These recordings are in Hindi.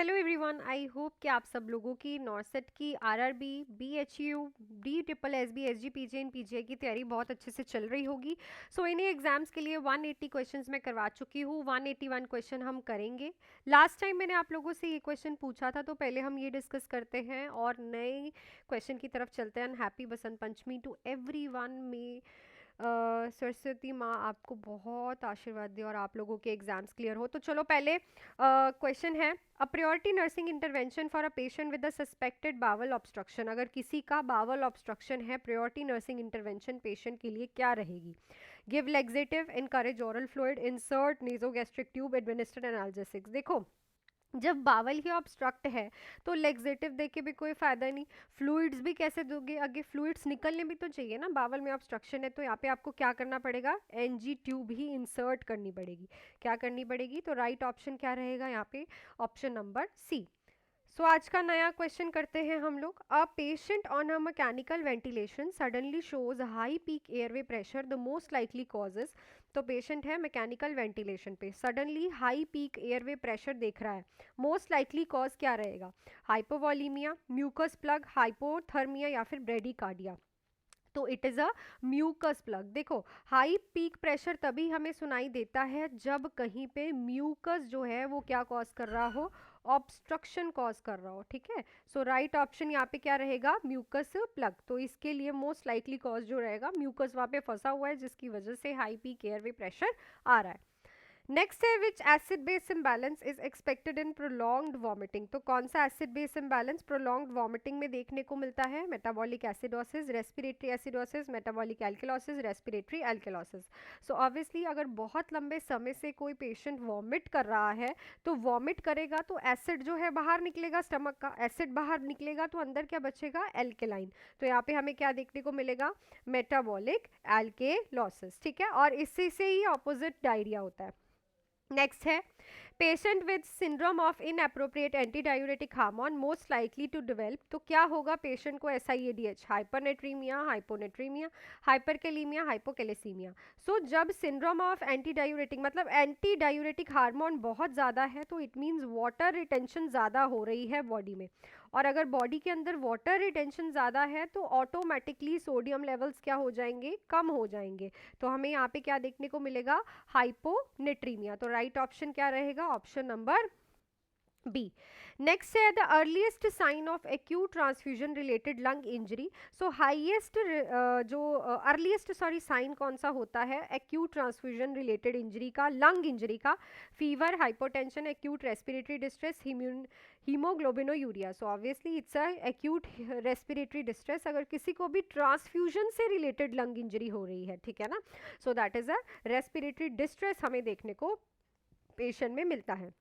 हेलो एवरीवन, आई होप कि आप सब लोगों की नॉर्सेट की RRB, BHU, D triple SB, SG PJ and PGI की तैयारी बहुत अच्छे से चल रही होगी। सो इन्हीं एग्जाम्स के लिए 180 क्वेश्चंस मैं करवा चुकी हूँ। 181 क्वेश्चन हम करेंगे। लास्ट टाइम मैंने आप लोगों से ये क्वेश्चन पूछा था, तो पहले हम ये डिस्कस करते हैं और नए क्वेश्चन की तरफ चलते हैं। Happy Basant Panchami to everyone. में सरस्वती माँ आपको बहुत आशीर्वाद दे और आप लोगों के एग्जाम्स क्लियर हो। तो चलो पहले क्वेश्चन है, a priority nursing intervention for a patient with the suspected bowel obstruction. अगर किसी का बावल ऑब्स्ट्रक्शन है, प्रायोरिटी नर्सिंग इंटरवेंशन पेशेंट के लिए क्या रहेगी? Give laxative, encourage oral fluid, insert nasogastric tube, administer analgesics. देखो, जब बावल ही ऑब्स्ट्रक्ट है तो लेग्जेटिव दे के भी कोई फायदा नहीं। फ्लूइड्स भी कैसे दोगे? आगे फ्लूइड्स निकलने भी तो चाहिए ना। बावल में ऑब्स्ट्रक्शन है तो यहाँ पे आपको क्या करना पड़ेगा? एनजी ट्यूब ही इंसर्ट करनी पड़ेगी। क्या करनी पड़ेगी? तो राइट ऑप्शन क्या रहेगा यहाँ पे? Option number C. सो आज का नया क्वेश्चन करते हैं हम लोग। A patient on a mechanical ventilation suddenly shows high peak airway pressure, the most likely causes. तो पेशेंट है मैकेनिकल वेंटिलेशन पे, suddenly high peak airway pressure देख रहा है, मोस्ट लाइकली कॉज क्या रहेगा? हाइपोवॉलीमिया, म्यूकस प्लग, हाइपोथर्मिया या फिर ब्रेडिकार्डिया। तो it is a mucus plug. देखो, हाई पीक प्रेशर तभी हमें सुनाई देता है जब कहीं पे म्यूकस जो है वो क्या कॉज कर रहा हो? ऑब्स्ट्रक्शन कॉज कर रहा हो। ठीक है, सो राइट ऑप्शन यहाँ पे क्या रहेगा? Mucus plug. तो इसके लिए मोस्ट लाइकली कॉज जो रहेगा, म्यूकस वहाँ पे फंसा हुआ है जिसकी वजह से हाई पीक एयरवे प्रेशर आ रहा है। नेक्स्ट है, विच acid base imbalance is expected in prolonged vomiting. तो कौन सा acid base imbalance prolonged vomiting में देखने को मिलता है? Metabolic acidosis, respiratory acidosis, metabolic alkalosis, respiratory alkalosis. So obviously अगर बहुत लंबे समय से कोई पेशेंट वॉमिट कर रहा है तो वॉमिट करेगा तो एसिड जो है बाहर निकलेगा, स्टमक का एसिड बाहर निकलेगा तो अंदर क्या बचेगा? एल्केलाइन। तो यहाँ पे हमें क्या देखने को मिलेगा? Metabolic alkalosis. ठीक है, और इससे से ही ऑपोजिट डायरिया होता है। नेक्स्ट है, patient with syndrome of inappropriate anti diuretic hormone most likely to develop. तो क्या होगा पेशेंट को? SIADH, हाइपरनेट्रीमिया, hyponatraemia, हाइपरकेलीमिया, हाइपोकेलेसीमिया। सो जब सिंड्रोम ऑफ एंटी डायूरेटिक मतलब एंटी डायूरेटिक हार्मोन बहुत ज़्यादा है तो इट मीन्स वाटर रिटेंशन ज़्यादा हो रही है बॉडी में। और अगर बॉडी के अंदर वाटर रिटेंशन ज़्यादा है तो ऑटोमेटिकली सोडियम लेवल्स क्या हो जाएंगे? कम हो जाएंगे। तो हमें यहाँ पे क्या देखने को मिलेगा? हाइपोनेट्रीमिया। तो राइट ऑप्शन क्या रहेगा? Option number B. नेक्स्ट है, the earliest sign of acute transfusion related lung injury. So highest जो अर्लीस्ट साइन कौन सा होता है एक्यूट ट्रांसफ्यूजन रिलेटेड इंजरी का, लंग इंजरी का? Fever, hypotension, acute respiratory distress, haemoglobinuria. So obviously it's a acute respiratory distress अगर किसी को भी ट्रांसफ्यूजन से रिलेटेड लंग इंजरी हो रही है। ठीक है ना, so that is a respiratory distress हमें देखने को पेशेंट में मिलता है।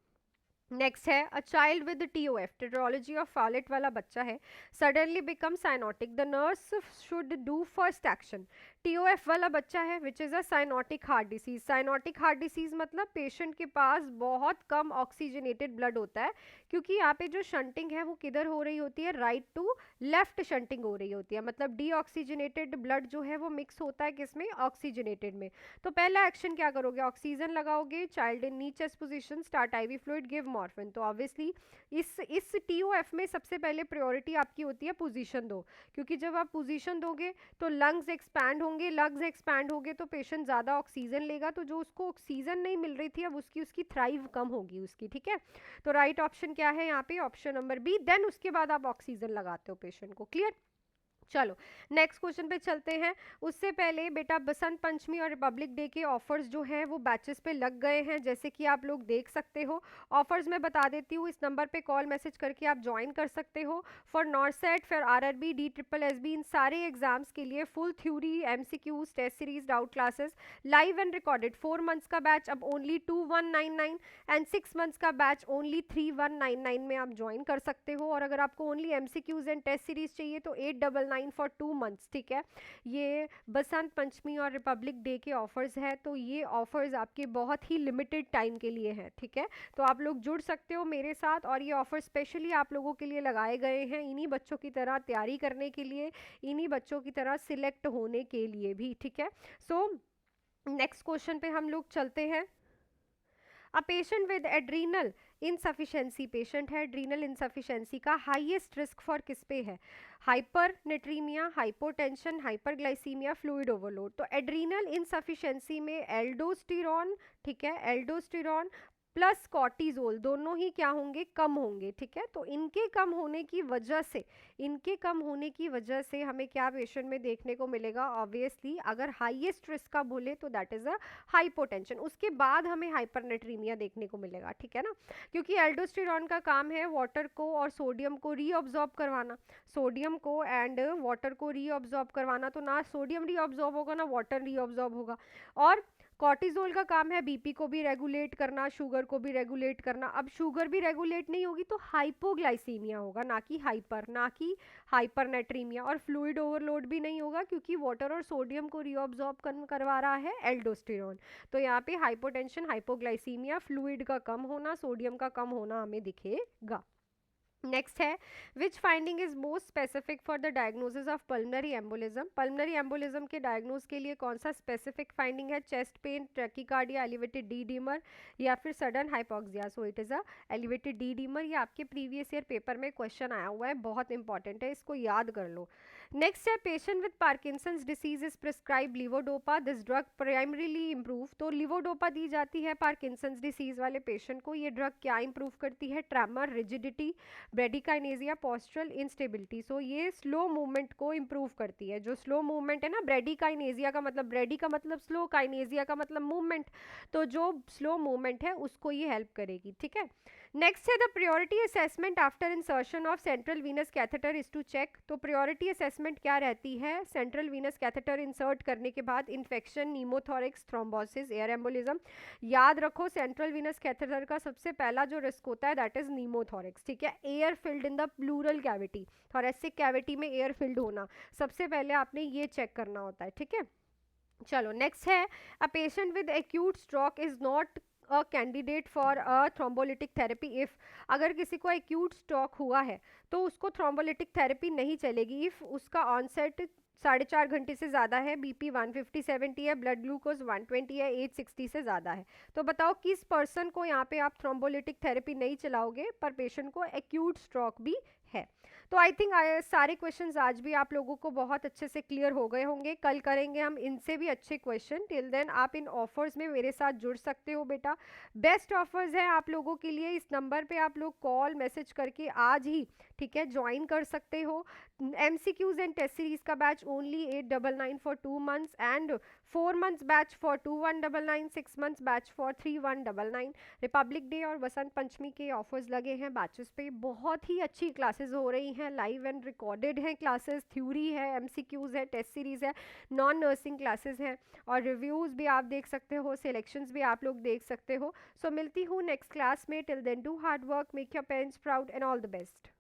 नेक्स्ट है, a child with TOF, tetralogy of Fallot वाला बच्चा है, suddenly become cyanotic, the nurse should do first action. TOF वाला बच्चा है which is a cyanotic heart disease. Cyanotic heart disease मतलब पेशेंट के पास बहुत कम ऑक्सीजनेटेड ब्लड होता है, क्योंकि यहाँ पे जो शंटिंग है वो किधर हो रही होती है? राइट टू लेफ्ट शंटिंग हो रही होती है। मतलब डीऑक्सीजनेटेड ब्लड जो है वो मिक्स होता है किसमें? ऑक्सीजनेटेड में। तो पहला एक्शन क्या करोगे? ऑक्सीजन लगाओगे, child in knee chest position, start IV fluid, give morphine. तो ऑब्वियसली इस TOF में सबसे पहले प्रायोरिटी आपकी होती है पोजीशन दो, क्योंकि जब आप पोजीशन दोगे तो लंग्स एक्सपैंड होंगे, लंग्स एक्सपैंड होंगे तो पेशेंट ज़्यादा ऑक्सीजन लेगा, तो जो उसको ऑक्सीजन नहीं मिल रही थी अब उसकी थ्राइव कम होगी उसकी। ठीक है, तो राइट ऑप्शन क्या है यहाँ पे? Option number B. देन उसके बाद आप ऑक्सीजन लगाते हो पेशेंट को। क्लियर? चलो नेक्स्ट क्वेश्चन पे चलते हैं। उससे पहले बेटा, बसंत पंचमी और रिपब्लिक डे के ऑफर्स जो हैं वो बैचेस पे लग गए हैं, जैसे कि आप लोग देख सकते हो। ऑफर्स मैं बता देती हूँ, इस नंबर पे कॉल मैसेज करके आप ज्वाइन कर सकते हो। For NORCET, for RRB, DSSS, इन सारे एग्जाम्स के लिए full theory, MCQs, test series, doubt classes, live and recorded. 4 months का बैच अब ओनली 2199 एंड 6 मंथ्स का बैच ओनली 3199 में आप ज्वाइन कर सकते हो। और अगर आपको only MCQs and test series चाहिए तो 899 फॉर 2 मंथ्स। ठीक है, ये बसंत पंचमी और रिपब्लिक डे के ऑफर्स है, तो ये ऑफर्स आपके बहुत ही लिमिटेड टाइम के लिए हैं। ठीक है, तो आप लोग जुड़ सकते हो मेरे साथ, और ये ऑफर स्पेशली आप लोगों के लिए लगाए गए हैं, इन्हीं बच्चों की तरह तैयारी करने के लिए, इन्हीं बच्चों की तरह सिलेक्ट होने के लिए भी। ठीक है, सो नेक्स्ट क्वेश्चन पे हम लोग चलते हैं। A patient with adrenal insufficiency patient है, एड्रीनल इनसफिशेंसी का हाईएस्ट रिस्क फॉर किस पे है, हाइपरनेट्रीमिया, हाइपोटेंशन, हाइपरग्लाइसीमिया, फ्लूइड ओवरलोड। तो एड्रीनल इनसफिशेंसी में एल्डोस्टेरॉन, ठीक है, एल्डोस्टेरॉन प्लस कॉर्टिजोल दोनों ही क्या होंगे, कम होंगे, ठीक है। तो इनके कम होने की वजह से, इनके कम होने की वजह से हमें क्या पेशेंट में देखने को मिलेगा, ऑब्वियसली अगर हाईएस्ट रिस्क का बोले तो दैट इज अ हाइपोटेंशन, उसके बाद हमें हाइपरनेट्रीमिया देखने को मिलेगा, ठीक है ना, क्योंकि एल्डोस्टेरॉन का काम है वाटर को और सोडियम को रीअब्जॉर्ब करवाना, सोडियम को एंड वाटर को रीअब्जॉर्ब करवाना, तो ना सोडियम रीअब्जॉर्ब होगा ना वाटर रीअब्जॉर्ब होगा। और कॉर्टिजोल का काम है बीपी को भी रेगुलेट करना, शुगर को भी रेगुलेट करना। अब शुगर भी रेगुलेट नहीं होगी तो हाइपोग्लाइसीमिया होगा, ना कि हाइपरनेट्रीमिया। और फ्लूइड ओवरलोड भी नहीं होगा क्योंकि वाटर और सोडियम को रीअब्जॉर्ब करवा रहा है एल्डोस्टेरॉन। तो यहाँ पे हाइपोटेंशन, हाइपोग्लाइसीमिया, फ्लूइड का कम होना, सोडियम का कम होना हमें दिखेगा। नेक्स्ट है which finding is most specific for the diagnosis of pulmonary embolism. Pulmonary embolism के डायग्नोज के लिए कौन सा स्पेसिफिक फाइंडिंग है, chest pain, tachycardia, elevated D dimer या फिर sudden hypoxia. So it is a elevated D dimer. ये आपके प्रीवियस ईयर पेपर में क्वेश्चन आया हुआ है, बहुत इंपॉर्टेंट है, इसको याद कर लो। नेक्स्ट है patient with Parkinson's disease is prescribe levodopa, this drug primarily improve. तो लिवोडोपा दी जाती है पार्किंसंस डिसीज वाले पेशेंट को। ये ड्रग क्या इंप्रूव करती है, ट्रेमर, रिजिडिटी, ब्रेडिकाइनेजिया, पोस्चरल इंस्टेबिलिटी। सो ये स्लो मूवमेंट को इंप्रूव करती है। जो स्लो मूवमेंट है ना, ब्रेडिकाइनेजिया का मतलब, ब्रेडी का मतलब स्लो, काइनेजिया का मतलब मूवमेंट, तो जो स्लो मूवमेंट है उसको ये हेल्प करेगी, ठीक है। नेक्स्ट है the priority assessment after insertion of central venous catheter is to check. तो प्रायोरिटी असेसमेंट क्या रहती है, सेंट्रल वीनस कैथेटर इंसर्ट करने के बाद इन्फेक्शन, नीमोथोरिक्स, थ्रोम्बोसिस, एयर एम्बोलिज्म। याद रखो सेंट्रल वीनस कैथेटर का सबसे पहला जो रिस्क होता है दैट इज नीमोथोरिक्स, ठीक है, air filled in the pleural cavity, thoracic cavity में एयर फिल्ड होना, सबसे पहले आपने ये चेक करना होता है, ठीक है। चलो नेक्स्ट है अ patient with acute stroke is not a candidate for a thrombolytic therapy if. अगर किसी को एक्यूट स्ट्रोक हुआ है तो उसको थ्रोम्बोलिटिक थेरेपी नहीं चलेगी इफ उसका ऑनसेट 4.5 घंटे से ज़्यादा है, बीपी 150/70 है, ब्लड ग्लूकोज 120 है, एज 60 से ज़्यादा है। तो बताओ किस पर्सन को यहाँ पे आप थ्रोम्बोलिटिक थेरेपी नहीं चलाओगे पर पेशेंट को एक्यूट स्ट्रोक भी है। तो आई थिंक सारे क्वेश्चंस आज भी आप लोगों को बहुत अच्छे से क्लियर हो गए होंगे। कल करेंगे हम इनसे भी अच्छे क्वेश्चन। टिल देन आप इन ऑफर्स में मेरे साथ जुड़ सकते हो बेटा। बेस्ट ऑफर्स है आप लोगों के लिए, इस नंबर पे आप लोग कॉल मैसेज करके आज ही, ठीक है, ज्वाइन कर सकते हो। MCQs एंड टेस्ट सीरीज का batch only 899 for 2 months and 4 months batch for 2199, 6 months batch for 3199। Republic day और वसंत पंचमी के ऑफर्स लगे हैं बैचेस पे। बहुत ही अच्छी क्लासेस हो रही हैं, लाइव एंड रिकॉर्डेड हैं क्लासेस, थ्योरी है, MCQs है, टेस्ट सीरीज है, नॉन नर्सिंग क्लासेस हैं और रिव्यूज़ भी आप देख सकते हो, सिलेक्शंस भी आप लोग देख सकते हो। सो मिलती हूँ नेक्स्ट क्लास में। Till then do hard work, make your parents proud and all the best.